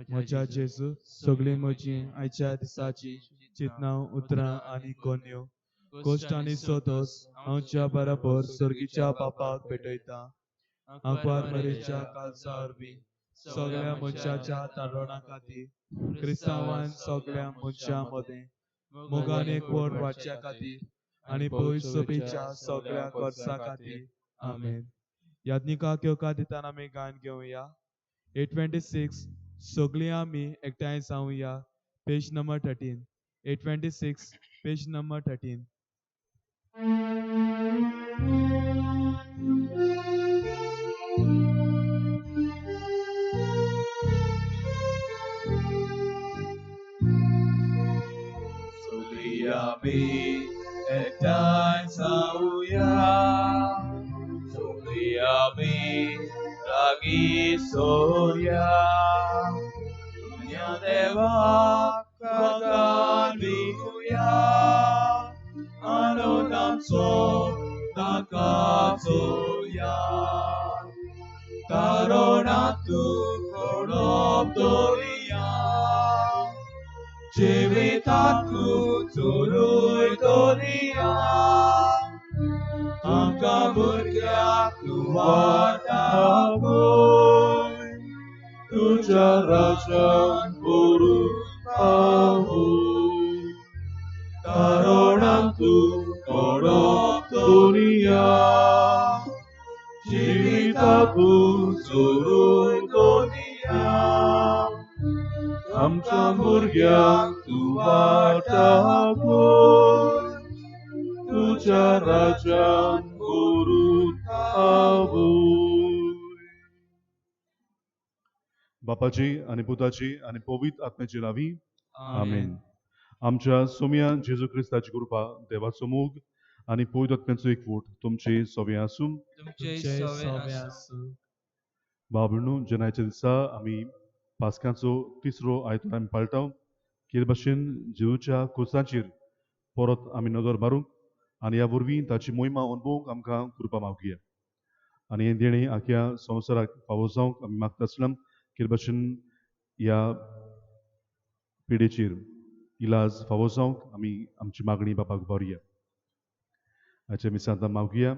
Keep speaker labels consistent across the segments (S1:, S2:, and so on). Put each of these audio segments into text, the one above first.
S1: म्हज्या जेजू सगळी म्हजी आयच्या दिसाची चिंतनां उतरां आनी कोन्यो गोश्ट आनी सोदोस हांव ज्या बराबर सर्गीच्या बापाक भेटयता आंकवार मरेच्या कालसा वरवीं सगळ्या मनशाच्या तारणा खातीर क्रिस्तांवान सगळ्या मनशां मदें मोगान एकवट वाडच्या खातीर आनी पयस सोबीच्या सगळ्या कर्सा खातीर आमेन. याज्ञिकाक येवकार दिताना आमी गायन घेवया 826 सगळीं आमी एकठांय जावया पेज नंबर 13 826 पेज नंबर 13.
S2: सगळीं आमी एकठांय जावया सगळीं आमी लागीं सोया या देवाक कागान दिवया आनंद आमचो ताका चोया तारुणातूं कोणोप दवरया जिवितातूं चोरूय दवरया आमकां भुरग्याक तूं वाटावय तुज्या राज्यान करून पावय तारुणातूं कोणोप दवरया जिवितातूं चोरूय दवरया आमच्या भुरग्यांक तूं वाटावय तुज्या राज्यान करून पावय.
S3: बापाची आनी पुताची आनी पवित्र आत्म्याची नावी आमेन. आमच्या सोम्या जेजू क्रिस्ताची कृपा देवाचो मोग आनी पवित्र आत्म्याचो एकवट तुमचे सगळे आसूं. बाबणू जनाच्या दिसा आमी पास्कांचो तिसरो आयतार आमी पाळटाव कितें भाशेन जेजूच्या कुर्साचेर परत आमी नदर मारूंक आनी ह्या वरवीं ताची मोहिमा अनुभवूंक आमकां कृपा मागुया आनी हे देणी आख्या संवसाराक फावो जावंक आमी मागता आसतना कितें भाशेन ह्या पिडेचेर इलाज फावो जावंक आमी आमची मागणी बापाक भरया. हाच्या मिसांत मागुया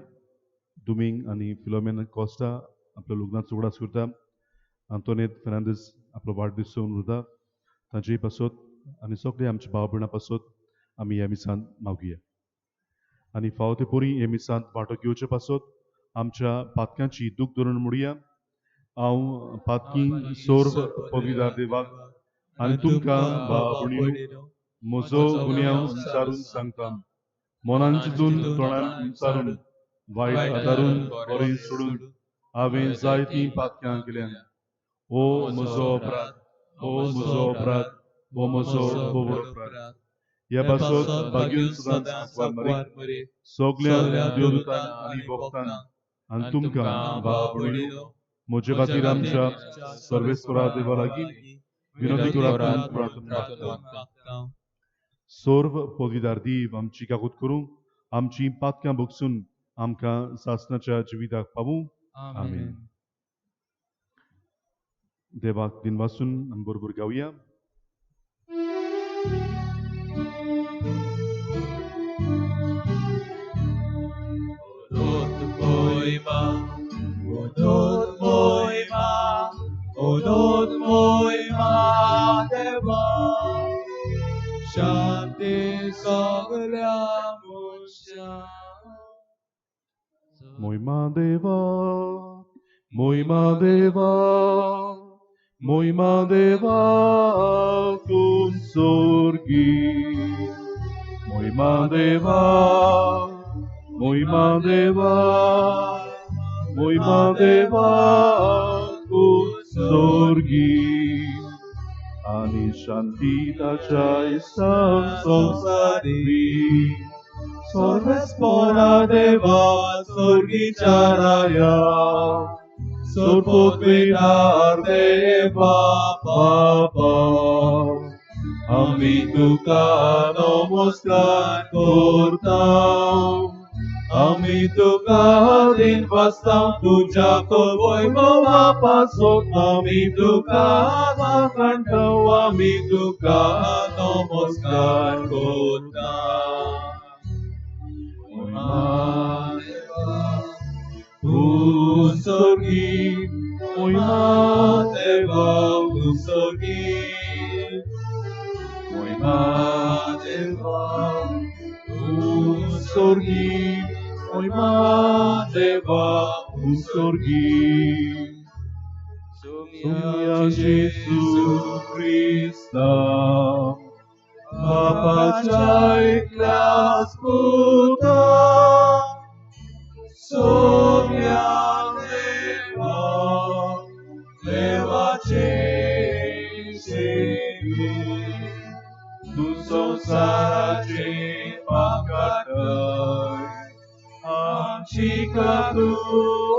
S3: दुमींग आनी फिलोमेन कॉस्टा आपलो लग्नाचो उगडास करता. आंतोनेत फेर्नांदीस आपलो वाडदीस सोन उरता तांचे पासत आनी सगळे आमच्या भाव भयणां पासत आमी ह्या मिसांत मागुया. आनी फावो ते पोरी हे मिसांत वांटो घेवचे पासत आमच्या पातक्यांची दूख धरून म्हणुया. हांव पातकी सोर्व पवित्र देवाक आनी तुमकां भाव भयणीनो म्हजो गुन्यांव विचारून सांगता. मनान चिंतून तोंडान विचारून वायट आदारून बरें सोडून हांवें जायतीं पातक्यां केल्यां. ओ म्हजो अपराध ओ म्हजो अपराध ओ म्हजो खोबोर अपराध. ह्या पासत भाग्यून सदांच मरे सगळ्या देवदूतांक आनी भक्तांक आनी तुमकां भाव भयणीनो म्हजे खातीर आमच्या सर्वेस्परा देवा लागीं विनंती करात प्रार्थना. सोर्व पवित्र देव आमची काकूत करूं आमची पातक्यां भोगसून आमकां सासणाच्या जिविताक पावूं. आमेन. देवाक दिन वाचून आमी बरोबर गावया.
S2: शांती सगळ्या मनशां.
S3: मोहिमा देवा मोहिमा देवा मोहिमा देवा कुन सोर्गी. मोहिमा देवा मोहिमा देवा मोहिमा देवा कुन सोर्गी. आनी शांती ताच्या इस्तान संसारी सर्वेस्परा देवा स्वर्गीच्या राया सोर्पोकविदार देवा बापा. आमी तुका नमस्कार करता आमी तुका दिन वाचता तुज्या वैभवा पासत आमी तुका वाखाण
S2: आमी तुका नमस्कार करता महिमा देवा उसर्गी महिमा देवा उसर्गी महिमा देवा उसर्गी महिमा देवा उसर्गी Sumia Jesu Christa Bapaच्या एकल्याच पुता Sumia देवा देवाचे सेवी तू संसाराचे पाप काढ आमची कातूक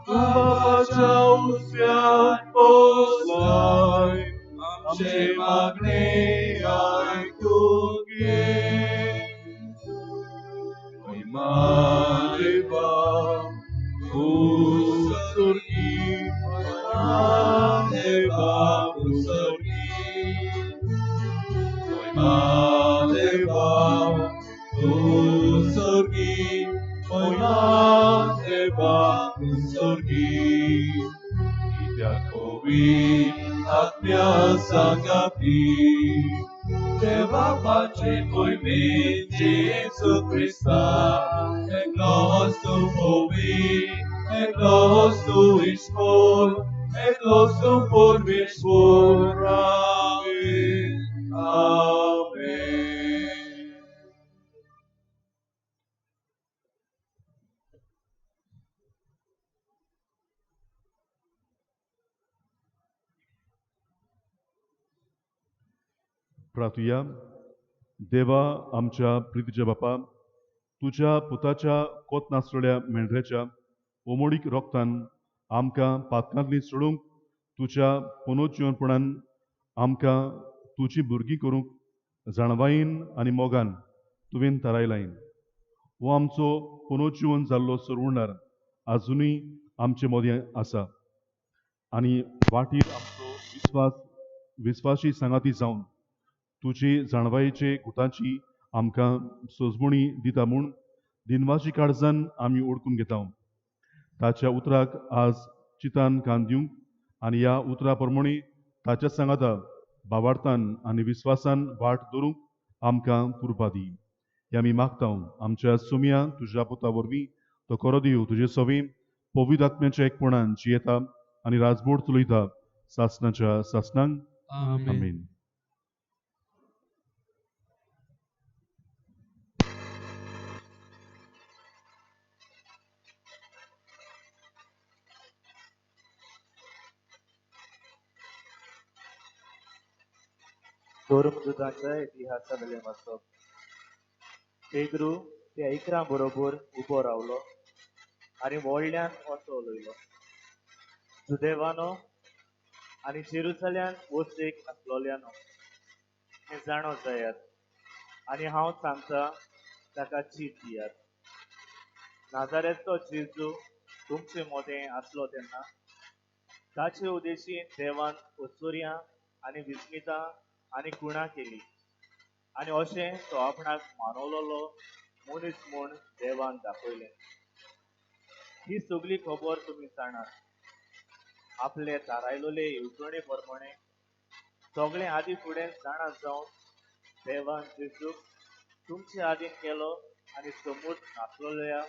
S2: बाबाच्या उजव्यात पोचलाय आमचे मागणे ऐकून घे महिमा देवा उसर्गी महिमा देवा उसर्गी महिमा देवा उसर्गी महिमा देवा उसर्गी कित्याक होवी आत्म्या सांगाती देवा बाचे पयलीं जेसू क्रिस्ता एकलोच तूं होवी एकलोच तूं इश्कोर एकलोच तूं परमेश्वर आमेन आमेन
S3: प्रार्थुया देवा आमच्या प्रितीच्या बापा तुझ्या पुताच्या कोत नासलेल्या मेंढऱ्याच्या ओमोडीक रोगतान आमकां पातकांतली सोडूंक तुझ्या पुनर्जीवनपणान आमकां तुजी भुरगीं करूंक जाणवाईन आनी मोगान तुवें थारायलाय हो आमचो पुनर्जीवन जाल्लो सरवणार आजुनूय आमचे मदें आसा आनी वाटेर आमचो विस्वासी सांगाती जावन तुजी जाणवायेचे गुटांची आमकां सोजमणी दिता म्हूण दिनवाची काळजान आमी ओळखून घेता ताच्या उतराक आज चितान कान दिवंक आनी ह्या उतरा प्रमाणे ताच्या सांगाता भावार्थान आनी विस्वासान वाट दवरूंक आमकां कृपा दी हे आमी मागता आमच्या सुमया तुज्या पुता वरवीं तो करो दिव तुजे सवे पवित्र आत्म्याच्या एकपणान जियेता आनी राजभोट चलयता सासणाच्या सासणांक आमेन.
S4: धोर्मदूतांच्या इतिहासावेलें वाचप पेद्रू ते ऐकरां बरोबर उबो रावलो आनी व्हडल्यान असो उलयलो जुदेवानो आनी जेरुसल्यान वचेक आसलोल्यानो हें जाणो जायात आनी हांव सांगता ताका चीत दियात नाजारेचो जेजू तुमचे मदें आसलो तेन्ना ताचे उदेशीन देवान ऐश्वर्यां आनी विस्मितां आनी गुणां केली आनी अशें तो आपणाक मानवलोलो मनीस म्हूण देवान दाखयलें ही सगळी खबर तुमी जाणात आपले थारायलोले येवजणे प्रमाणे सगळें आदी फुडें जाणा जावन देवान जेजूक तुमचे आदीन केलो आनी समूद नासलोल्या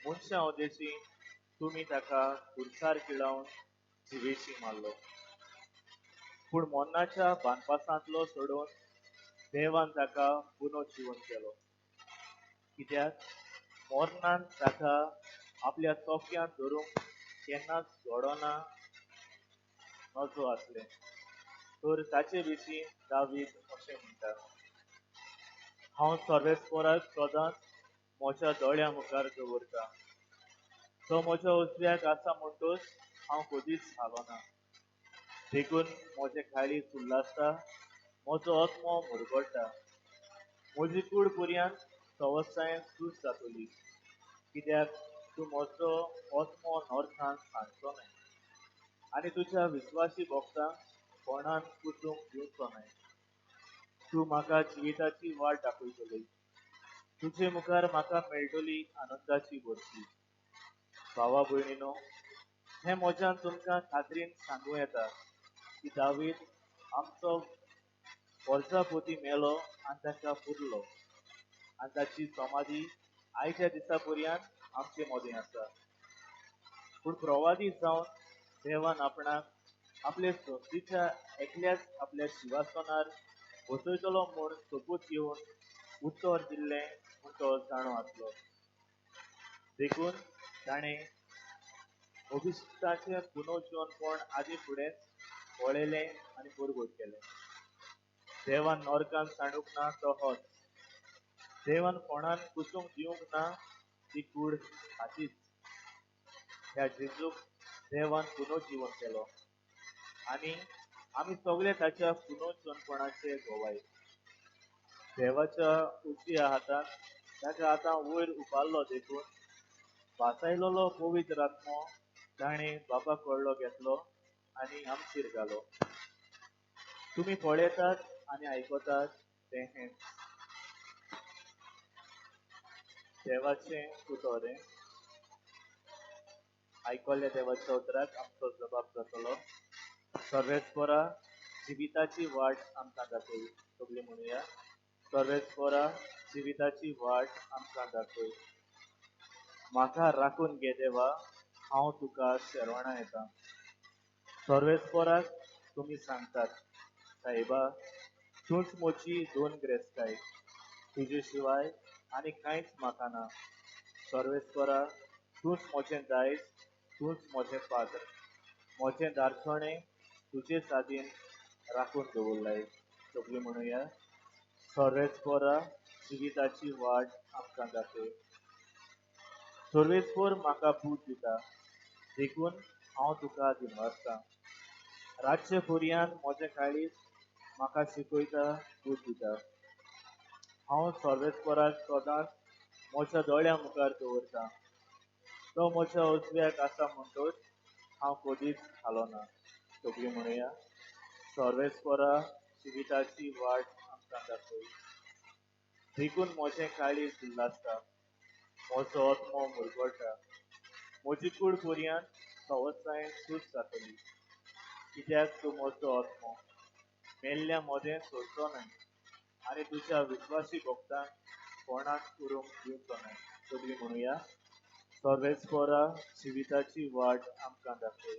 S4: मनशां उदेशीन तुमी ताका खुर्सार किळावन जिवेशी मारलो पूण मोन्नाच्या बानपासांतलो सोडून देवान ताका पुनर्जीवन केलो कित्याक मोर्नान ताका आपल्या तोक्यांत धरूंक केन्नाच घडोना नजो आसलें तर ताचे विशीं दावीद अशें म्हणटा हांव सर्वेस्पराक सदांच म्हज्या दोळ्या मुखार दवरता तो म्हज्या उजव्याक आसा म्हणटूच हांव कधीच हालोना देखून म्हजे खायली उल्लासता म्हजो आत्मो मुरगळटा म्हजी कूड पर्यंत सवस्तायेन सूज जातली कित्याक तूं म्हजो आत्मो नॉर्थान सांडचो न्हय आनी तुज्या विस्वासी भक्तांक कोणान कुसूंक दिवचो न्हय तूं म्हाका जिविताची वाट दाखयतली तुजे मुखार म्हाका मेळटली आनंदाची भरती भावा भयणीनो हे मोज्यान तुमकां खात्रीन सांगूं येता की दावीद आमचो वर्सां पोती मेलो आनी तांकां पुरलो आनी ताची समाधी आयच्या दिसा पर्यंत आमचे मोदें आसा पूण प्रवादी जावन देवान आपणाक आपले सोंसीच्या एकल्याच आपल्या शिवासनार बसयतलो म्हूण सोपूत घेवन उत्तर दिल्लें म्हूण तो जाणो आसलो देखून ताणें अभिशिक्ताचें पुनर्जीवनपण आदी फुडेंच पळयलें आनी परगट केलें देवान नरकांत सांडूंक ना तो होच देवान कोणान कुसूंक दिवंक ना ती कूड हाचीच ह्या जेजूक देवान पुनर्जीवन केलो आनी आमी सगळे ताच्या पुनर्जीवनपणाचे गोवाय देवाच्या उजव्या हातान ताका आतां वयर उबारलो देखून वासायलोलो पवित्र आत्मो ताणें बापा कडलो घेतलो आनी आमचेर घालो तुमी पळयतात आनी आयकतात तें हें देवाचें उतोरें आयकल्ल्या देवाच्या उतराक आमचो जबाब जातलो सर्वेस्परा जिविताची वाट आमकां दाखय सगळीं म्हणुया सर्वेस्परा जिविताची वाट आमकां दाखय म्हाका राखून घे देवा हांव तुका शेरवणा येता सर्वेस्पराक तुमी सांगतात साहेबा तूंच म्हजी दोन ग्रेस्ताय तुजे शिवाय आनी कांयच म्हाका ना सर्वेस्परा तूंच म्हजें दायज तूंच म्हजें पात्र म्हजें दारचोणें तुजे सादीन राखून दवरलाय सगळीं म्हणुया सर्वेस्परा जिविताची वाट आमकां दाखय सर्वेस्पर म्हाका पूत दिता देखून हांव तुका दिनवासतां रातचे पर्यंत म्हजें काळीज म्हाका शिकयता पूत दिता हांव सर्वेस्पराक सदांच म्हज्या दोळ्या मुखार दवरतां तो म्हज्या उजव्याक आसा म्हणटच हांव कधीच हालोना सगळीं म्हणुया सर्वेस्परा जिविताची वाट आमकां दाखय देखून म्हजें काळीज उल्लासता म्हजो आत्मो मुरगळटा म्हजी कूड पर्यंत सवसायेन सूज जातली कित्याक तूं म्हजो आत्मो मेल्ल्या मोदें सोडचो न्हय आनी तुज्या विश्वासी भक्तांक कोणाक उरूंक दिवचो न्हय सगळीं म्हणुया सर्वेस्परा जिविताची वाट आमकां दाखय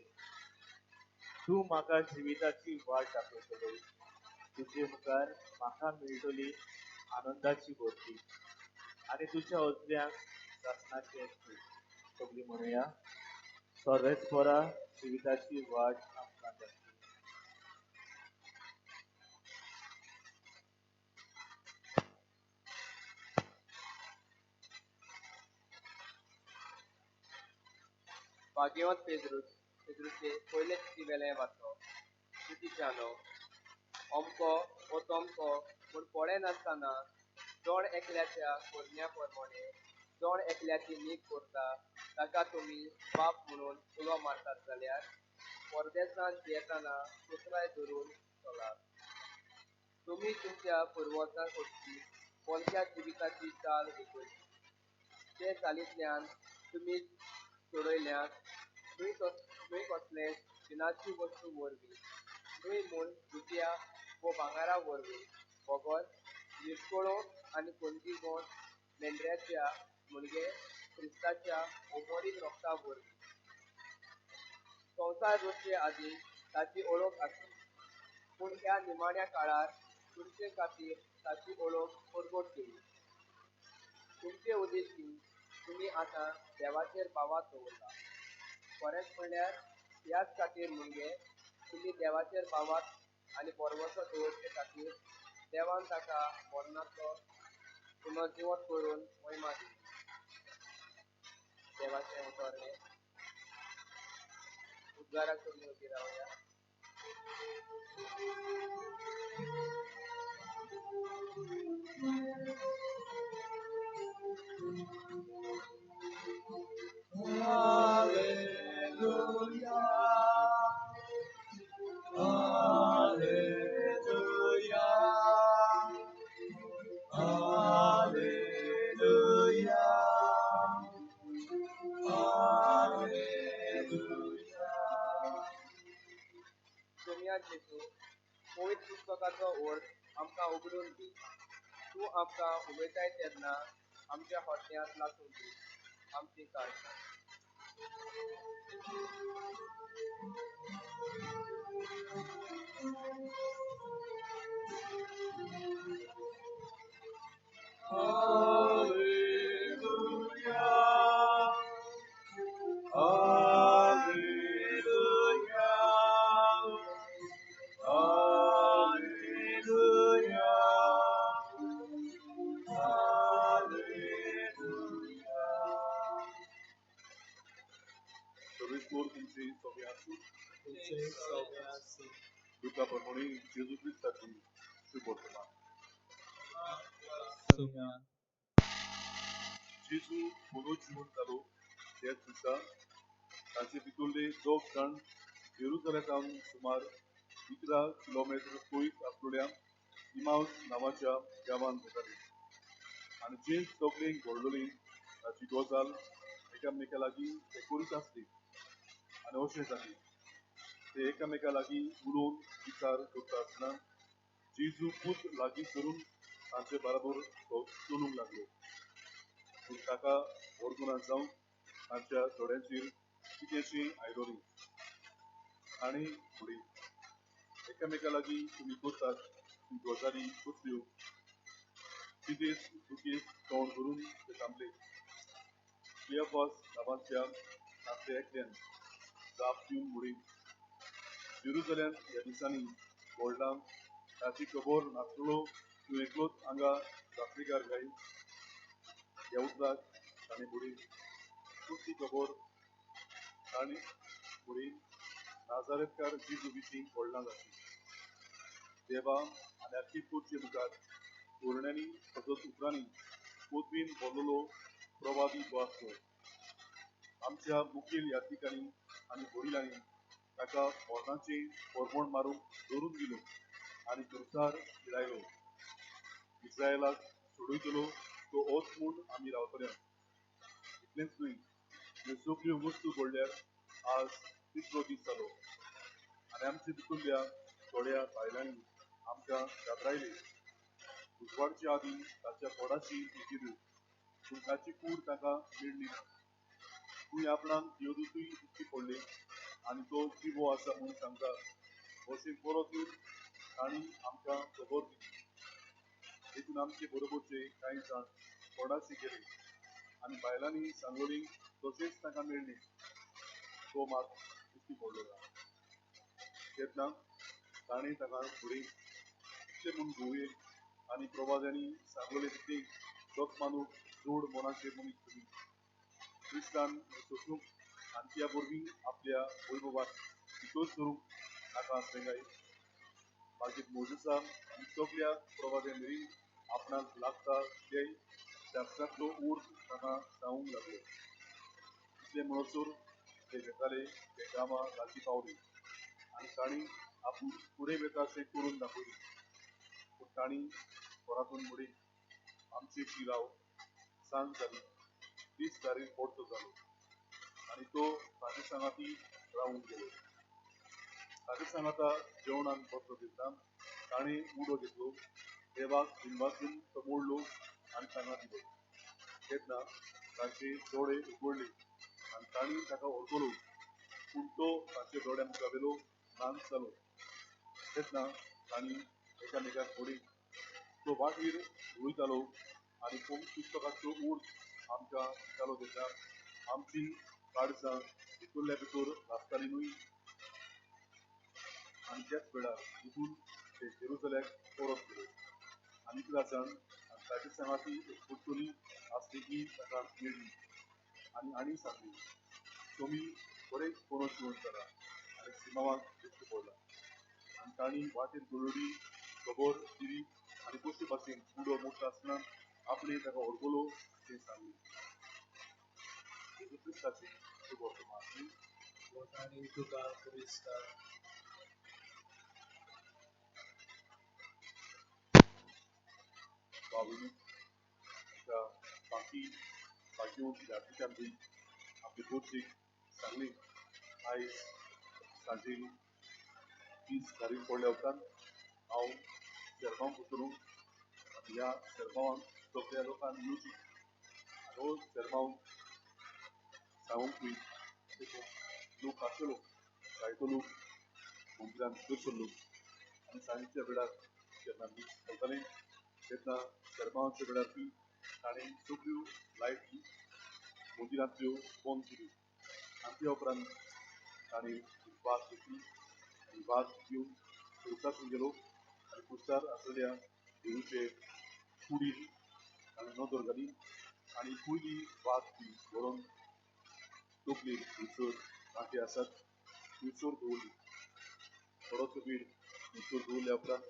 S4: तूं म्हाका जिविताची वाट दाखयतलो तुजे मुखार म्हाका मेळटली आनंदाची भरती आनी तुज्या उजव्यांक शासनाचें सूख सगळीं म्हणुया सर्वेस्परा जिविताची वाट आमकां दाखय
S5: भाग्यवंत पेद्रुचे पयले चिठी वेलें वाचो चिठीच्यानो अमको वो तमको पूण पडे नासतना जोण एकल्याच्या कोरण्या प्रमाणे जोण एकल्याची नीग करता ताका तुमी बाप म्हणून उलो मारतात जाल्यार परदेसांत जियेतना कुसराय धरून चलात तुमी तुमच्या पुर्वजां कडची पोलक्या जिविताची चाल विकयली ते चालींतल्यान तुमी सोडयल्यात न्हय कसले जिनाची वस्तू वरवीं न्हय म्हूण रुपया वो भांगारा वरवीं वगत निर्कोळो आनी कोणती गोण मेंढऱ्याच्या मुणगे क्रिस्ताच्या उमरीक रोखता वरवीं संवसार रचचे आदी ताची ओळख आसली पूण ह्या निमाण्या काळार तुमचे खातीर ताची ओळख परगट केली तुमचे उद्देशी तुमी आतां देवाचेर बावात दवरला खरेंच म्हणल्यार ह्याच खातीर म्हणजे तुमी देवाचेर बावात आनी परवसो दवरचे खातीर देवान ताका मरणाचो पुनर्जीवन करून महिमा दिली देवाचें उतोरें उद्गाराक तुमी उबी रावया
S2: Hallelujah.
S5: गोंया जेजू पवित्र पुस्तकाचो अर्थ आमकां उगडून दी. तूं आमकां उलयताय तेन्ना आमच्या हॉट्यांत लासून दी. आमची काळजी.
S2: सर्वेश्वर तुमचे सौम्य असो. दुःखाप्रमाणे जेजू ख्रिस्ताची शुभवर्तमान. जेजू पुनरुज्जीवन जालो त्याच दिसा ताचे भितरले दोग जाण जेरुसलेमांतल्यान सुमार 11 किलोमीटर पयस आसलेल्या इमाउस नांवाच्या गांवांत वताले. आनी जे सगळ्यांक घडलेली ताची गजाल एकामेका लागीं ते करीत आसले. आनी अशें जालें ते एकामेका लागीं उलोवन विचार करता आसतना जेजू खूब लागीं सरून तांचे बरोबर चलूंक लागलो. पूण ताका वरदुना जावन तांच्या दोळ्यांचेर कितेंशीं आयलोलीं. आनी फुडें एकामेका लागीं तुमी करतात ती गजाली कसल्यो कितें दुखेस तोंड करून ते थांबले. क्लियोपास नांवाच्या तांतल्या एकट्यान जाप दिवन म्हणलें, जेरुसलेम ह्या दिसांनी व्हडलां ताची खबर नासलो तूं एकलोच हांगा जात्रेकार काय? ह्या उतराक ताणें म्हणलें, कसली खबर? ताणें म्हणलें, नाजारेतकार जेजू विशीं व्हडलां जातली. देवा आनी आख्खी पोटचे मुखार तोरण्यांनी तसोच उतरांनी पोतबीन बरलेलो प्रवादी वास तो. आमच्या मुखेल यात्रिकांनी आनी वडिलांनी ताका मरणाचें परमण मारूंक दवरून दिलो आनी खुर्सार पिडायलो. इस्रायलाक सोडयतलो तो होच म्हूण आमी रावतले. इतलेंच न्हय, ह्यो सगळ्यो वस्तू घडल्यार आज तिसरो दीस जालो. आनी आमचे भितरल्या थोड्या बायलांनी आमकां घाबरायले. उजवाडच्या आदीं ताच्या पोडाची विचिरू पूण ताची कूड ताका मेळ्ळी ना. तुवें आपणाक देवदूतूय दिश्टी पडले आनी तो जिवो आसा म्हूण सांगता अशें परत येवन तांणी आमकां खबर दिली. देखून आमचे बरोबरचे कांय जाण पोडाशी गेले आनी बायलांनी सांगलोलीं तशेंच ताका मेळ्ळें. तो मात दिश्टी पडलो ना. तेन्ना ताणें ताका फुडें इतलें म्हूण घुंवयें आनी प्रवाद्यांनी सांगलोलें कितें तोच मानूक जोड मोनाचेर मनीस तुमी. क्रिस्तान सोंसूंक आनी त्या वरवीं आपल्या वैभवांत भितर सरूंक नाका आसलें काय? मागीर मोजेसा आनी सगळ्या प्रवाद्यां मेरेन आपणाक लागता तेय शास्त्रांतलो उर्थ ताका सांगूंक लागलो. इतलें म्हणसर ते वेताले ते गांवां लागीं पावले आनी तांणी आपूण फुडें वेता अशें करून दाखयलें. पूण तांणी घरांतून म्हणलें, आमचे शिराव सांज जाली, दीस दारीर पडचो जालो. आनी तो ताचे सांगाती रावूंक गेलो. ताचे सांगाता जेवणाक बसलो तेन्ना ताणें उडो घेतलो, देवाक दिनवासून तो मोडलो आनी तांकां दिलो. तेन्ना तांचे दोळे उगडले आनी तांणी ताका वळखलो. पूण तो तांच्या दोळ्यां मुखावेलो नाच जालो. तेन्ना तांणी एकामेकाक म्हणलें, तो वाटेर वयतालो आनी कोण पुस्तकाचो उर्थ आमकां दितालो तेन्ना आमची काळजां भितरल्या भितर नाचतालीं न्हय. आनी त्याच वेळार उठून ते जेरुसलेमाक परत गेले. आनी 11 जाण आनी ताचे सांगाती एकवटली आसली की ताका मेळ्ळी आनी सांगली, तुमी बरेंच पुनरुज्जीवन जाला आनी सिमावाक दिश्टी पडला. आनी तांणी वाटेर घडोवली खबर दिली आनी कशे भाशेन उडो मोडटा आसतना आपणें ताका वळखलो तें सांगलें. जेजू ख्रिस्ताचें शुभवर्तमान. तुका क्रिस्ता. भावनी एका बाकीवंत यात्रिकांनी आपले गोडचेक सांगलें, आयज सांजे दीस घालून पडल्या उपरांत हांव शर्मांक उतरून ह्या शर्मावांक सगळ्या लोकांक येवची आनी हो शर्मावंक सांगूंक लोक आसलो जायतो लोक मंदिरांत भितर सरलो आनी सांजेच्या वेळार जेन्ना दीस चलतालें तेन्ना शर्मावांच्या वेळार ती ताणें सगळ्यो लायटी मंदिरांतल्यो बंद केल्यो आनी त्या उपरांत ताणें वाज घेतली आनी वाज घेवन चर्चासून गेलो आनी कुस्तार आसलेल्या देवूचे कुडीर ताणें नदर घाली आनी पयली वाज ती व्हरोन तकलेर थंयसर नाके आसात थंयसर दवरली थोडोसो वेळ थंयसर दवरल्या उपरांत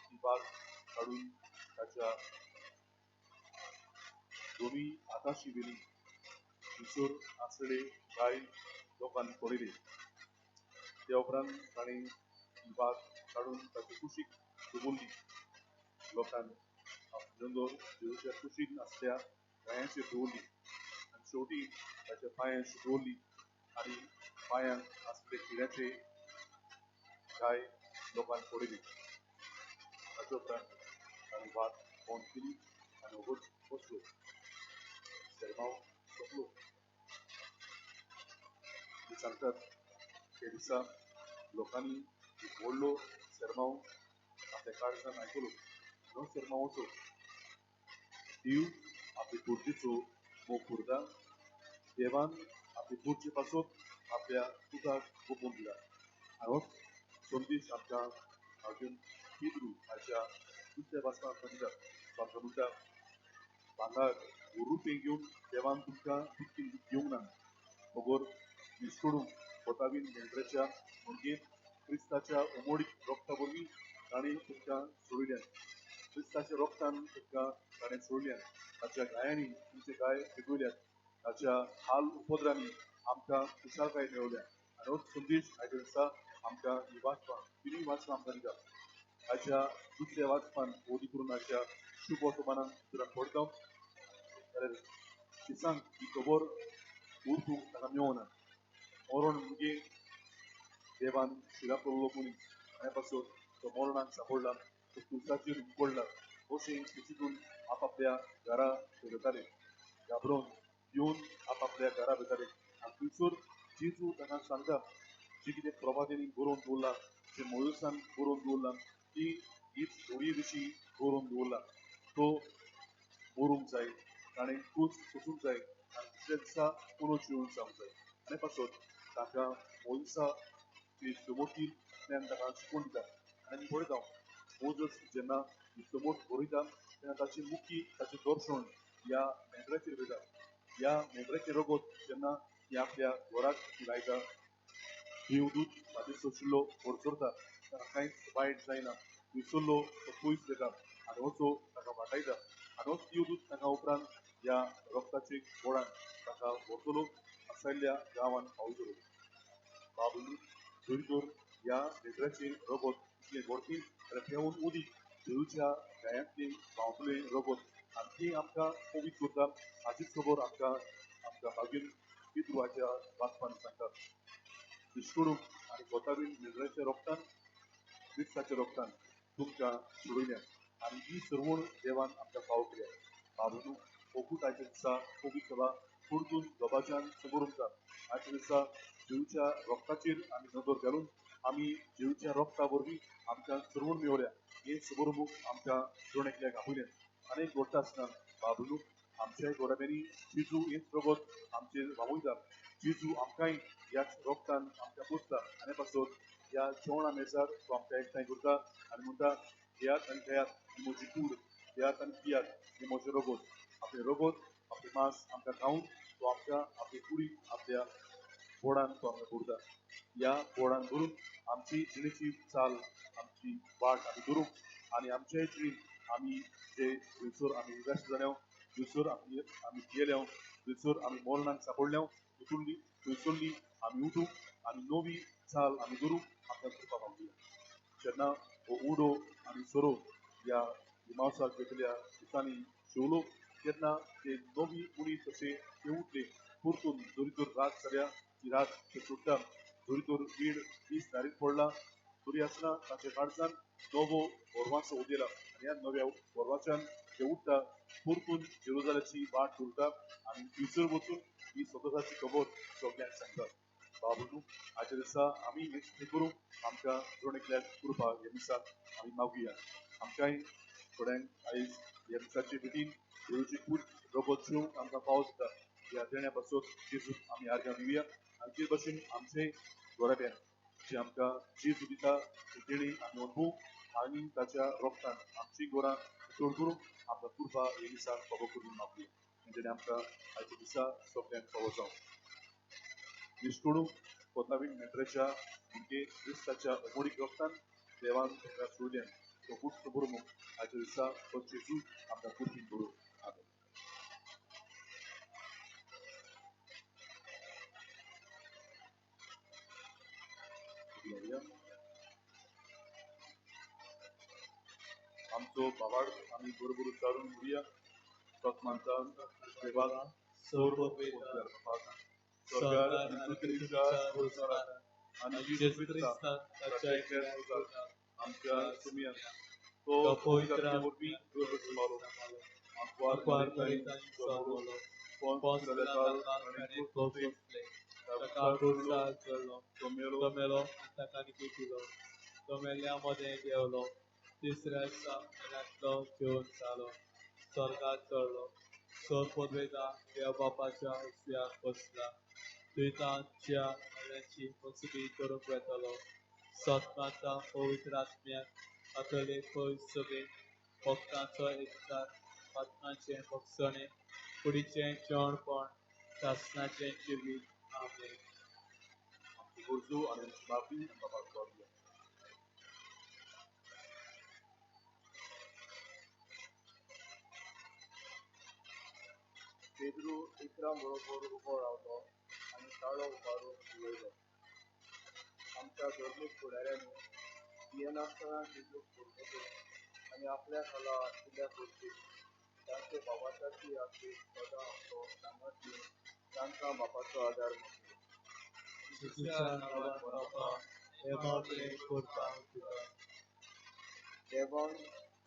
S2: ती वाज काडून ताच्या दोनूय हाताशी व्हेली थंयसर आसलेले कांय लोकांक पळयले त्या उपरांत ताणें ती वाज काडून ताच्या कुशीक दवरली लोकांक आपली नदर देवच्या कुशीक आसल्या पांयांचेर दवरली आनी शेवटी ताच्या पांयांचेर दवरली आनी पांयांक आसले किड्याचे कांय लोकांक पळयले ताच्या उपरांत ताणें वाज बंद केली आनी वगत बसलो शर्माव सोंपलो ते सांगतात ते दिसा लोकांनी एक व्हडलो शर्माव आपल्या काळजांत आयकलो हो शर्माव असो देव आपल्या कुर्चेचो मोग करता देवान आपले कुर्चे पासत आपल्या पुताक ओपून दिला आनी होच संदेश आमकां अजून पिद्रू हाच्या दुसऱ्या वाचनांत म्हणटा ताका म्हणटा भांगर रुपें घेवन देवान तुमकां विकती घेवंक ना बरोबर विस्कोडूंक कोताबीन मेंढऱ्याच्या मुर्गेन क्रिस्ताच्या उमोडीक रक्ता वरवीं ताणें तुमकां सोडल्यात क्रिस्ताच्या रक्तान तुमकां ताणें सोडल्यात ताच्या गायांनी तुमचे गाय पिकवल्यात ताच्या हाल उपद्रांनी आमकां कुशालकाय मेळवल्या आनी होच संदेश आयच्या दिसा आमकां ही वाचपां तिनूय वाचपां आमकां दिता हाच्या दुसऱ्या वाचपान ओदी करून हाच्या शुभ वर्तमानान भितर पडटा जाल्यार दिसांक ही खबर उरतूंक ताका मेळना मरण म्हणजे देवान शिरापल्लो मनीस आनी पासत तो मरणाक सांपडला तो क्रुसाचेर पडला अशें चिंतून आपापल्या घरा वताले घाबरोवन येवन आपापल्या घरा वताले आनी थंयसर जेजू ताका सांगता जे कितें प्रभातेनी बरोवन दवरला जे मोयसान बरोवन दवरला ती हीच घडये विशीं बरोवन दवरला तो मरूंक जाय ताणें क्रूस सोसूंक जाय आनी दुसऱ्या दिसा पुरो जिवन जावंक जाय आनी पासत ताका मोयसा समोरची ज्ञान ताका शिकवण दिता आनी आमी पळयता मोजस जेन्ना ही समोर बरयता तेन्ना ताची मुखी ताचें दर्शन ह्या मेंढऱ्याचेर वयता ह्या मेंढऱ्याचें रगत जेन्ना ती आपल्या घराक लायता देवदूत ताचेर सोशिल्लो वरसरता ताका कांयच वायट जायना विसरलो तो पयस वयता आनी वचो ताका वाटायता आनी होच देवदूत ताका उपरांत ह्या रक्ताचे गोडान ताका व्हरतलो आसायल्ल्या गांवांत पावयतलो बाबू जरी तर ह्या मेंढऱ्याचें रगत इतलें घडटी जाल्यार पेंवून उदीक देवच्या गायांतलें व्हांवतलें रगत आनी ती आमकां पवित्र करता हाचीच खबर आमकां मागीर पितृवाच्या वाचपान सांगतात विस्कोडूंक आनी गोताबीन मेंढऱ्याच्या रोगतान क्रिस्ताच्या रोगतान तुमकां सोडयल्यात आनी ही सरवण देवान आमकां फावो केल्या बाबू ओकूट आयच्या दिसा पवित्र सभा परतून दोबाच्यान समोर उरता आयच्या दिसा जेवच्या रोगताचेर आमी नदर घालून आमी जेवच्या रोगता वरवीं आमकां सरवण मेळवल्या हे सबोरमूक आमकां दोन एकल्याक आपयल्यात आनी घडटा आसतना बाबू आमच्या गोडाब्यांनी जेजू हेच रगत आमचेर व्हांवयता जेजू आमकांय ह्याच रोगतान आमकां पोसता आनी पासत ह्या जेवणा मेजार तो आमकां एकठांय करता आनी म्हणटा घेयात आनी खेयात ही म्हजी कूड घेयात आनी पियात ही म्हजें रगत आपलें रगत आपलें मांस आमकां खावन तो आमकां आपले कुडीक आपल्या बोडान तो आमकां करता ह्या बोडान धरून आमची जिणेची चाल आमची वाट आमी धरूंक आनी आमच्या जिणेंत आमी जे थंयसर आमी व्यस्त जाल्या थंयसर आमी गेल्या थंयसर आमी मरणाक सांपडल्या थंयसरली आमी उठूंक आनी नवी चाल आमी धरूंक आमकां कृपा पावली जेन्ना हो उडो आनी सरो ह्या मावसाक घेतल्या दिसांनी शेवलो तेन्ना ते नवी उणी तशें ते उठले परतून जरी तर रात जाल्या ती रात ते सुट्टा जरी तर वेळ दीस धारीत पडला तरी आसतना ताचे काळजान नवो गोरवांचो उदेला आनी ह्या नव्या गोरवाच्यान जे उठता परतून जेरुजाल्याची वाट धरता आनी थंयसर वचून ही स्वतंत्राची खबर सगळ्यांक सांगता बाबूनू आजच्या दिसा आमी हे करूं आमकां दोन एकल्याक कृपा हे दिसाक आमी मागुया आमकांय थोड्यांक आयज ह्या दिसाचे बेगीन देवची खूब रगत जेवंक आमकां पावस दिता ह्या देण्या पासून जेजूक आमी आर्गां दिवया आनी ते भाशेन आमचें गोराब्यान जे आमकां जेजू दिता ती देणी आमी अनुभव आनी ताच्या रोगतान आमची गोरां चड करून आमकां कृपा हे दिसाक फावो करून मागुया तेणे आमकां आयच्या दिसा सगळ्यांक फावो जावं निश्कळून कोतावीन मेट्रेच्या म्हणजे क्रिस्ताच्या अमोडीक रोगतान देवान ताका सोडल्यान तो खूब बरो आयच्या दिसा तो जेजू आमकां कुर्बी करूं आमेन आमचो बाबाड आमी बरोबर उच्चारून म्हणुया सत्मांतान देवाक सर्व स्वर्गार आनी पृथ्वीच्या वरचणारा आनी जेजू क्रिस्ता ताच्या एकल्या पुताक आमच्या सुमियान तो पवित्र वरवीं गरज सांबाळो आंकवार करीत आनी सोडलो पोंच पिलातान आनी तोचले ताका क्रुसार चडलो तो मेलो ताका निकुटिलो तो मेल्ल्या मध्ये देंवलो तिसऱ्या दिसा मेल्यातलो जेवन जालो स्वर्गात चडलो सोर पदवेता देव बापाच्या उजव्याक बसला थंय तांच्या मेल्यांची मजबी करूंक येतलो सत्मांता पवित्र आत्म्याक कातोलीक पयस सगळे भक्तांचो एकचार आत्म्याचें भक्षणे कुडीचें जेवणपण शासनाचें जिवीत आमेन गरजो आनी माफी बापाक पावया पेद्रू इकरा बरोबर उबो रावलो आनी ताळो उबारून उलयलो आमच्या धर्मीक फुडाऱ्यांनी पियेनासतना जेजूक फोडलो आनी आपल्या खाला दिल्या करचेक तांचे बापाच्याची आशीक सदां आमचो सांगत दिवन तांकां बापाचो आदार देवान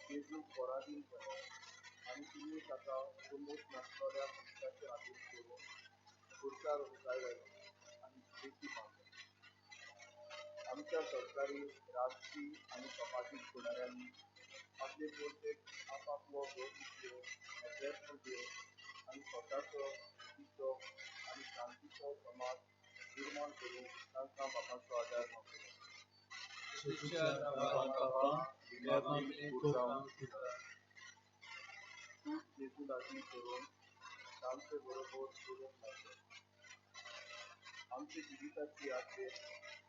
S2: जेजूक पराधीन केलो आनी तुमी ताका उमेद नासतल्या मनशाचे आदेश करून खुर्सार उजळयलो आनी जिवेची पावलो आमच्या सरकारी राजकी आनी समाजीक फुडाऱ्यांनी आपले पोरतेक आपापलो भोग घेवन प्रयत्न घेवन आनी स्वताचो सुखीचो आनी शांतीचो समाज निर्माण करून तांकां बापाचो आदार मागलो जेजू लागीं करून तांचे बरोबर करूंक लागलो आमच्या जिविताची आशेर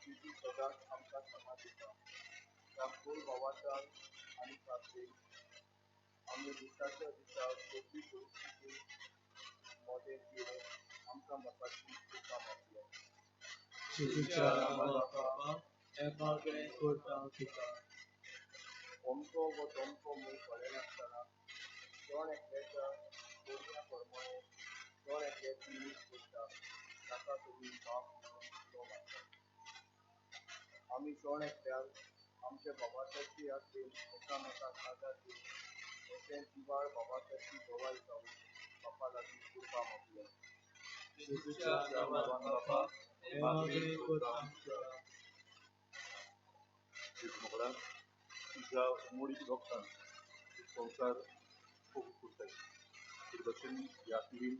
S2: जेजू सदांच आमकां समाज दिता त्या खोल भावाच्यान आनी खात्रेक आमी दिसाच्या दिसाक सोपी परिस्थिती मध्ये घेवन आमकां बापाची कृपा मागल्या अमको व तमको मूळ पडनासतना दोन एकल्याच्या कोणत्या प्रमाणे दोन एकल्याची मीठ करता ताका तुमी बाप म्हणून मागता आमी दोन एकल्याक आमच्या बाबाच्याची आसेन एकामेकाक आदार दिवन अशें दिवाळ बाबाच्याची गवाय जावन बापा लागीं कृपा मागल्या तुझ्या मोडीक रोगतान संवसार खूब करताय ते भशेन ह्या पिढीन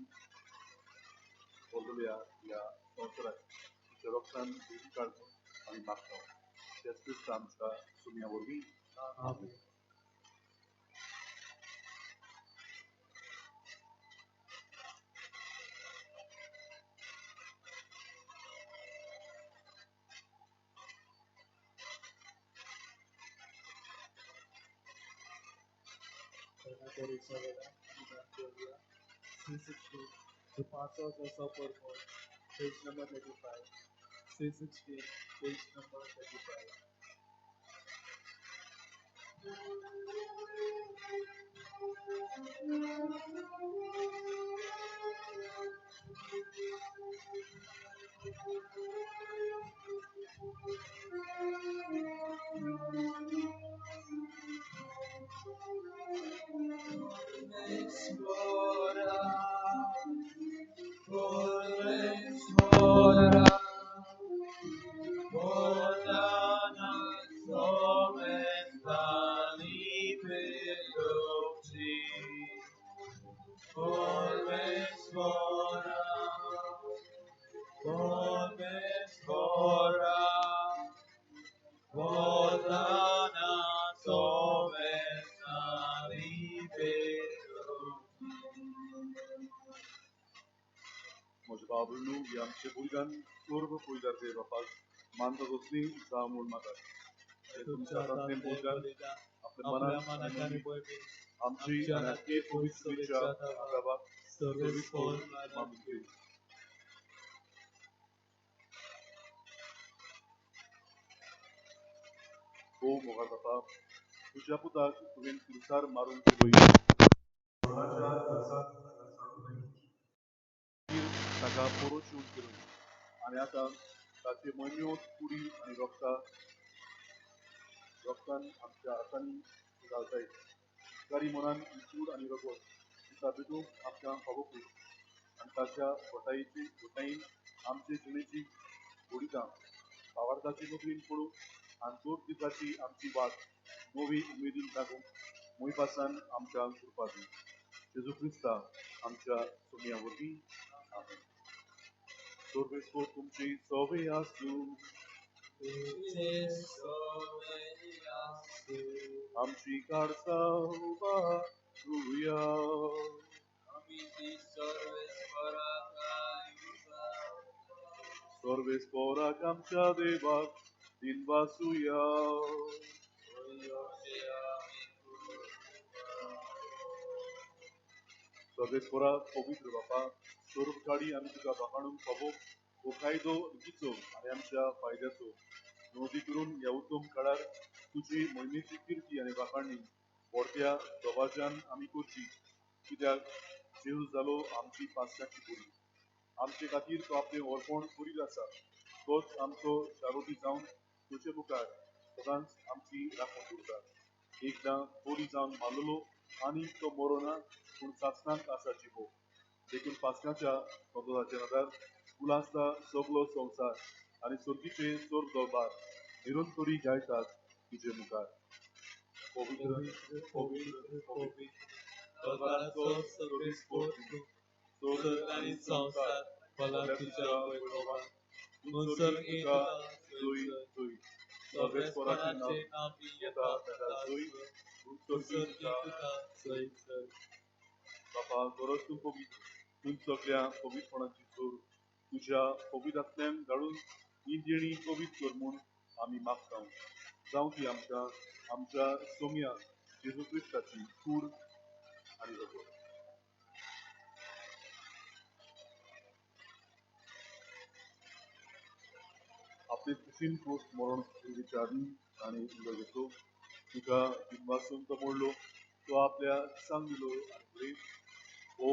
S2: बोललेल्या ह्या संवसाराक तुझ्या रोगतान भेटी काडून आमी मागता तेच क्रिस्त आमच्या सुम्या वरवीं आमेन
S1: The Pastors of Supper for page number 35. 316, page number 35.
S2: Może Pablo jam się bójgan, kurwa pójdę w Bapak, man to dosni za mul makat. तुमच्या हातातले भोजन आपल्या मनात आणि मनी आमची आणि आजची पवित्र इच्छा गावात सर्विस कोण मागून घेऊ. हो मोगा बापा तुझ्या पुताक तुवें कुरसार मारून केलोय मरणाच्या खर्चात ताका पोरो शिवन केलोय आणि आता ताचे महिन्योत कुडी आणि रक्तान आमच्या हातांनी घालताय कारी मनान चूड आणि रगत तिका भेटूंक आमकां फावोकूय आणि ताच्या घोटाईन आमचे जिणेची ओडिता भावार्थाची नोकरीन पडूंक आणि दोन दिसाची आमची वाट नवी उमेदीन लागूंक मोय पासान आमकां कृपा दी जेजू क्रिस्ता आमच्या सोमया वरवीं आमेन. सर्वेस्को तुमची सवय आसूं आमची काडसां उबारुया सर्वेस्पोराक आमच्या देवाक दिनवासुया सर्वेस्पोरा पवित्र बापा स्वरूप काडी आमी तुका बाकाणूंक फावो हो कायदो दिचो आनी आमच्या फायद्याचो नोंदी करून ह्या उत्तम काळार तुजी मोहिमेची किर्ती आनी बाकाणणी व्हडट्या दबाज्यान आमी करची कित्याक जेव जालो आमची पास्याची बोली आमचे खातीर तो आपले ओळखण करीत आसा तोच आमचो शारोती जावन तुजे मुखार सदांच आमची राखण करता एकदां बोली जावन मारलेलो आनी तो मरोना पूण सासणांत आसा जिवो देखून पास्काच्या संतोषाचे नदार उलासता सगलो संवसार आनी सर्गीचे चोर दरबार निरंतरी गायतात तुजे मुखार पवित्र पवित्र पवित्र दरबाराचो सर्वेस्पोर स्वर्ग आनी संवसार भला तुज्या वैभवान मुसर्गी जय जय सर्वेस्पोराचे नाम येता जय मुसर्गी जय जय बापा गरज तूं पवित्र तूं सगळ्या पवित्रपणाची चोर तुझ्या पवित्रांतल्यान घालून ही देणी पवित्र कर म्हूण आमी मागता जावं ती आमकां आमच्या सोम्या जेजू क्रिस्ताची कूड आनी रगत आपले कुशीन पोस्ट मरण विचारली आनी उलो घेतलो तुका दिनवासून तो मोडलो तो आपल्या सांग दिलो आनी हो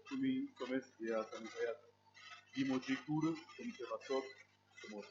S2: तुम्ही समेस घेयात आनी खायात ही म्हजी कूड तुमचे वाचप समोर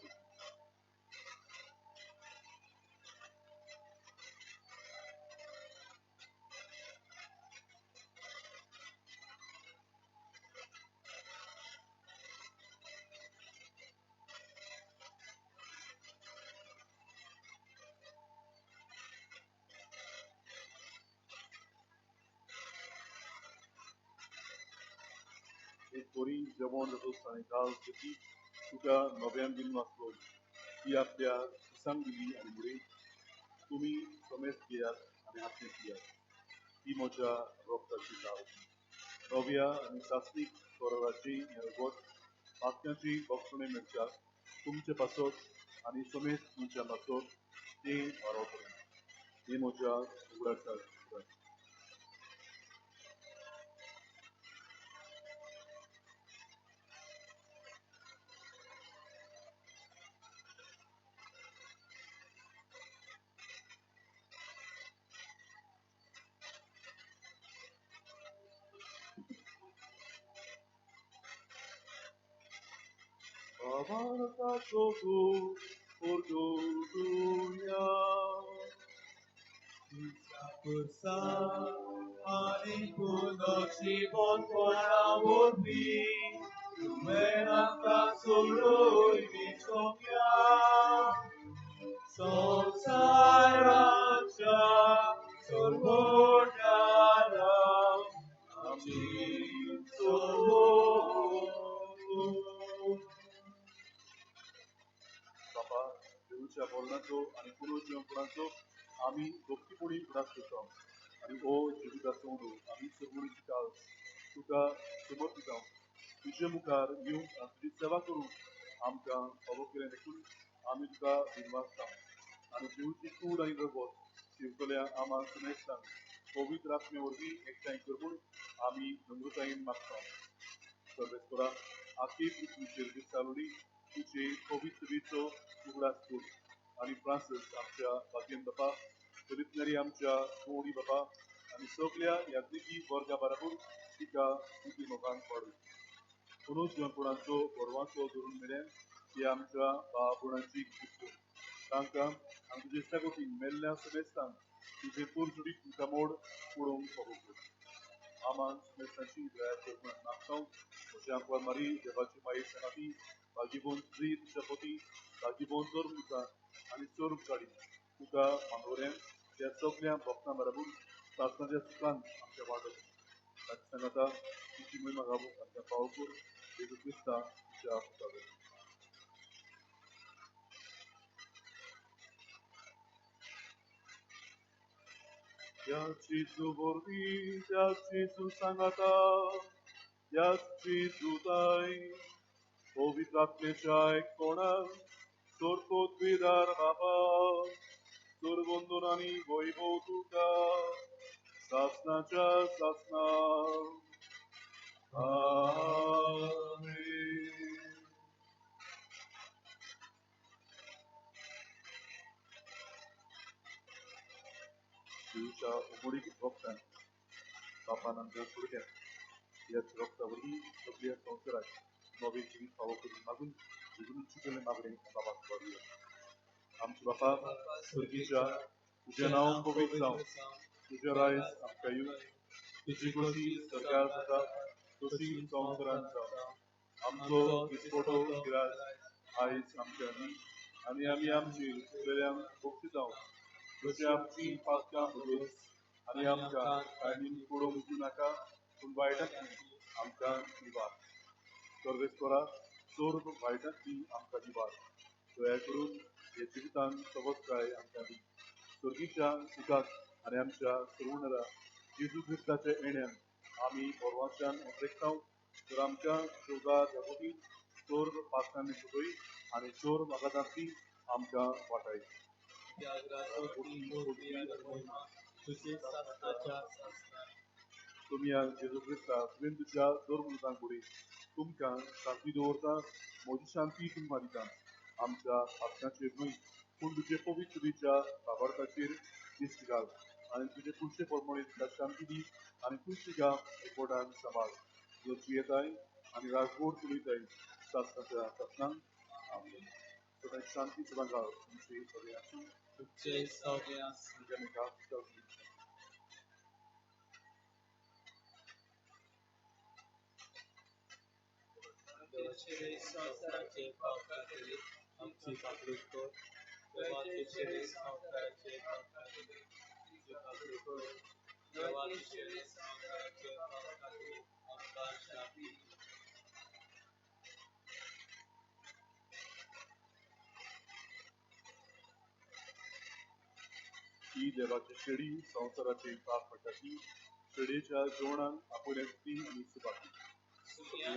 S2: एक बरी जेवण जातोच आनी काल तशी तुका नव्यान दिन वाचलो ती आपल्या सांग दिली आनी मुळे तुम्ही समेस घेयात आनी हातून पियात ती म्हज्या रोगताची काव नव्या आनी सासणीक स्वराची रगत पात्याची भक्षणे मेळच्यात तुमचे पासत आनी समेत तुमच्या नाचत ते वारोवपर्यंत हे म्हज्या उगडाच्या Avanza todo por gloria.
S1: Força Manipuno Simon Porawopi, Lumenaka Sului Victoria, Sonsaraja, Sorvodara, Amin Sorvodu.
S2: बापा देऊच्या बोलण्याचो आणि पुरो जीवनपणाचो आम्ही दोगतीपणी उडास करता आणि ओ जिविताचो उडू आम्ही सरगुणीची काळ तुका समर्पित जाऊ तुझे मुखार येऊन तुझी सेवा करू आमकां फावो केलें देखून आमी तुका दिनवासता आणि देवची कूड आणि रगत शिवतल्या आम्हा समेस्तांक पवित्र आत्मे वरवीं एकठांय करपून आमी नम्रतायेन मागता सर्वेस्परा आखी पृथ्वीचेर दिसतालोडी तुझे पवित्रीचो उगडास कर आणि फ्रांसीस आमच्या भाग्यन बापा करितनरी आमच्या कोणी बापा आणि सगळ्या यात्रिकी वर्गा बरोबर तिका तुकी मोगान पाडू पुनूच जीवनपणाचो गोरवांचो धरून मेळ्ळें ती आमच्या भावपुणांची कितूर तांकां आनी तुजे सगोतीन मेल्ल्या समेस्तांक तुजे पुरसुडीक तुका मोड पडोवंक फावो कर आमान समेस्तांची दया कर मागता म्हज्या आंकवार मारी देवाची माये सणाती भाजीबोन स्त्री तुझ्या पोती भाजीबोन चोर मुखार आणि चोर गाडी तुका मांडोऱ्यान त्या सगळ्या भक्तां बरोबर सासणाच्या सुखांत आमच्या वाटत ताची सांगाता तुजी महिमा गावूक आमच्या पाव कर जेजू क्रिस्ता तुझ्या पुतावे याची सुबोर्दी याची सुसंगता याची सुताई पवित्र आत्मेच्या एक कोणाक सोरकोद्विदार बाबा सोरबंदूर आणि वैभव तुका शासनाच्या शासना आमेन. देवच्या उमडीक भक्तान बापानंतर सुरग्यात याच रक्तावरही सगळ्या संवसारात नवे जिवीत फावो करून मागून जिवनीची केले मागणे बाबाक पावूया आमचे बापा स्वर्गीच्या तुझे नाव पवित्र जावं तुझे रायज आमकां येवं तुजी कशी सरकार जाता तशी संवसारांत जावं आमचो दिसपटो गिराय आयज आमच्या न्ही आनी आमी आमची चुकलेल्यांक बक्षी जावं जशी आमची पातकां भुगोस आनी आमकां कायमीन पडोवंक दिवं नाका पूण वायटांतल्यान आमकां दिवार सर्वेस्परा चोर वायटांतली आमकां दिवार दया करून हे जिवितांत चवथकाय आमकां दी स्वर्गीच्या सुखाक आनी आमच्या सर्वणरा जेजू क्रिस्ताच्या येण्यान आमी गोरवांच्यान उद्रेकता तर आमच्या शोधा जगोती चोर पातकांनी सुटय आनी चोर वागादांतली आमकां वाटाय तुम्ही जेजू क्रिस्ता तुवें तुज्या दर मुलगांक बुडी तुमकां शांती दवरता म्हजी शांती तुमकां दिता आमच्या आत्म्याचेर न्हय पूण तुजे पवित्रीच्या काबारताचेर दिश्ट घाल आनी तुजे खुर्चे परमळे तुका शांती दी आनी खुर्चीगा एकवटान सांबाळ तुजी येताय आनी राजभोर चलयताय शासनाच्या शासनांक आमेन सदांच शांती सदां घाल तुमचे सगळे आसूं तुमचे सगळे आसूं
S1: देवाचे संसाराचे पाप केले आमची कापडूक कर देवाचे संसाराचे पाप केले आमची कापडूक कर देवाचे संसाराचे पाप केले आमकां शांती
S2: ही देवाची शेळी संवसाराचे पाप पडटाची शेळयेच्या जेवणान आपल्याची आनी सुपाची तुझे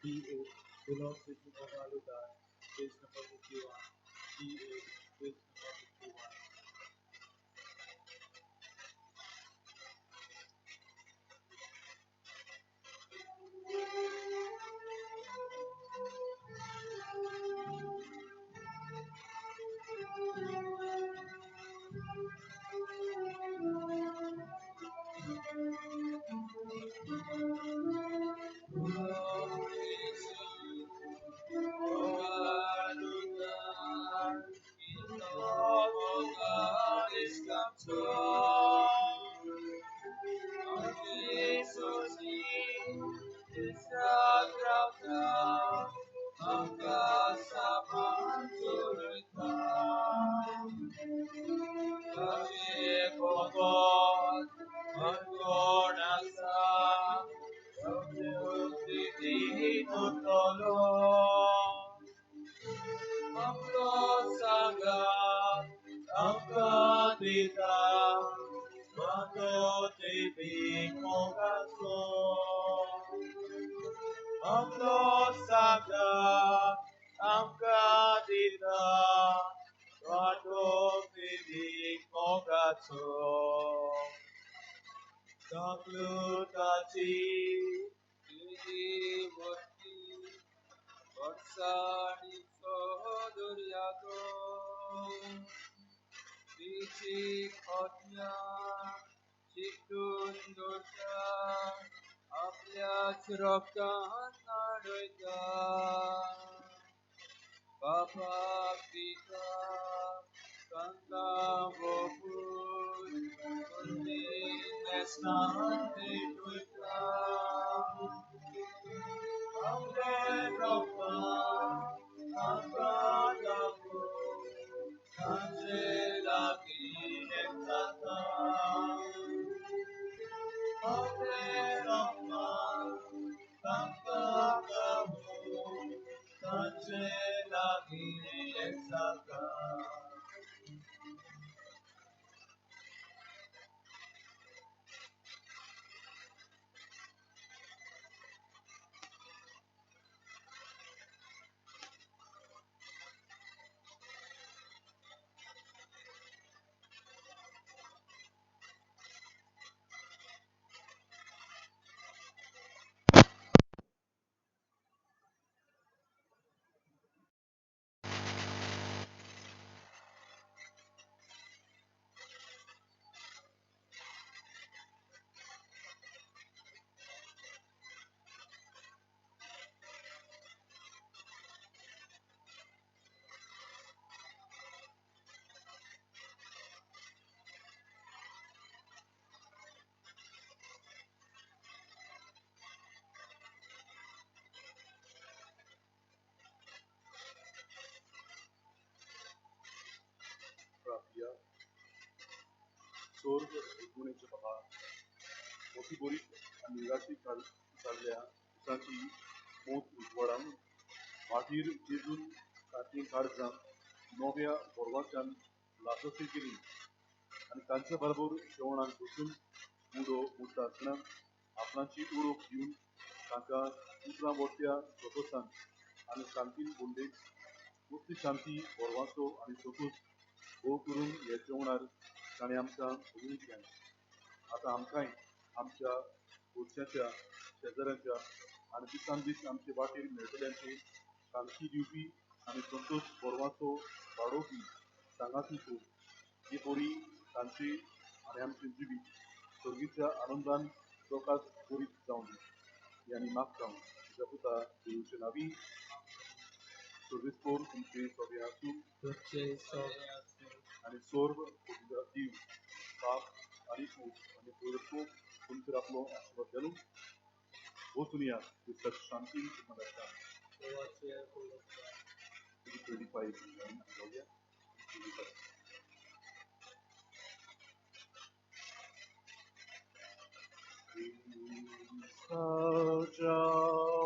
S1: He belongs to the Lugar,
S4: page number 51. G8, page number 51.
S2: प्रार्थया स्वर्ग गुणेचे पहा मोठी बोरीत आणि निराशी चालल्या दिसांची मोत उजवाडान मागीर जेजून कातयेन काडजां नव्या बोरवाच्यान लासोसी केली आणि तांच्या बरोबर जेवणाक बसून उडो उडटा आसतना आपणाची उडोक दिवन तांकां उतरां मोठ्या सोकोसान आणि शांतीन बोंडेक कसली शांती बोरवाचो आणि सोकूस भोव करून हे जेवणार ताणें आमकां बगूंक जाय आतां आमकांय आमच्या गोडच्याच्या शेजाऱ्याच्या आणि दिसान दीस आमचे वाटेर मेळटल्यांचे शांती दिवपी आणि संतोष बोरवाचो वाडोवपी सांगाती तूं ही बरी तांची आणि आमचे जिवीत स्वर्गीच्या आनंदान लोकांक बरीत जावन दी आनी मागता तुज्या पुता देवचे नावी सर्वेस्पोर तुमचे सगळे आसूं आणि स्वर्ग तुमचा जीव पाप आणि खूप आणि पवित्र तुमचे आपलो आशीर्वाद घालून वचून या दिवसाची शांती तुम्हाला 25
S4: So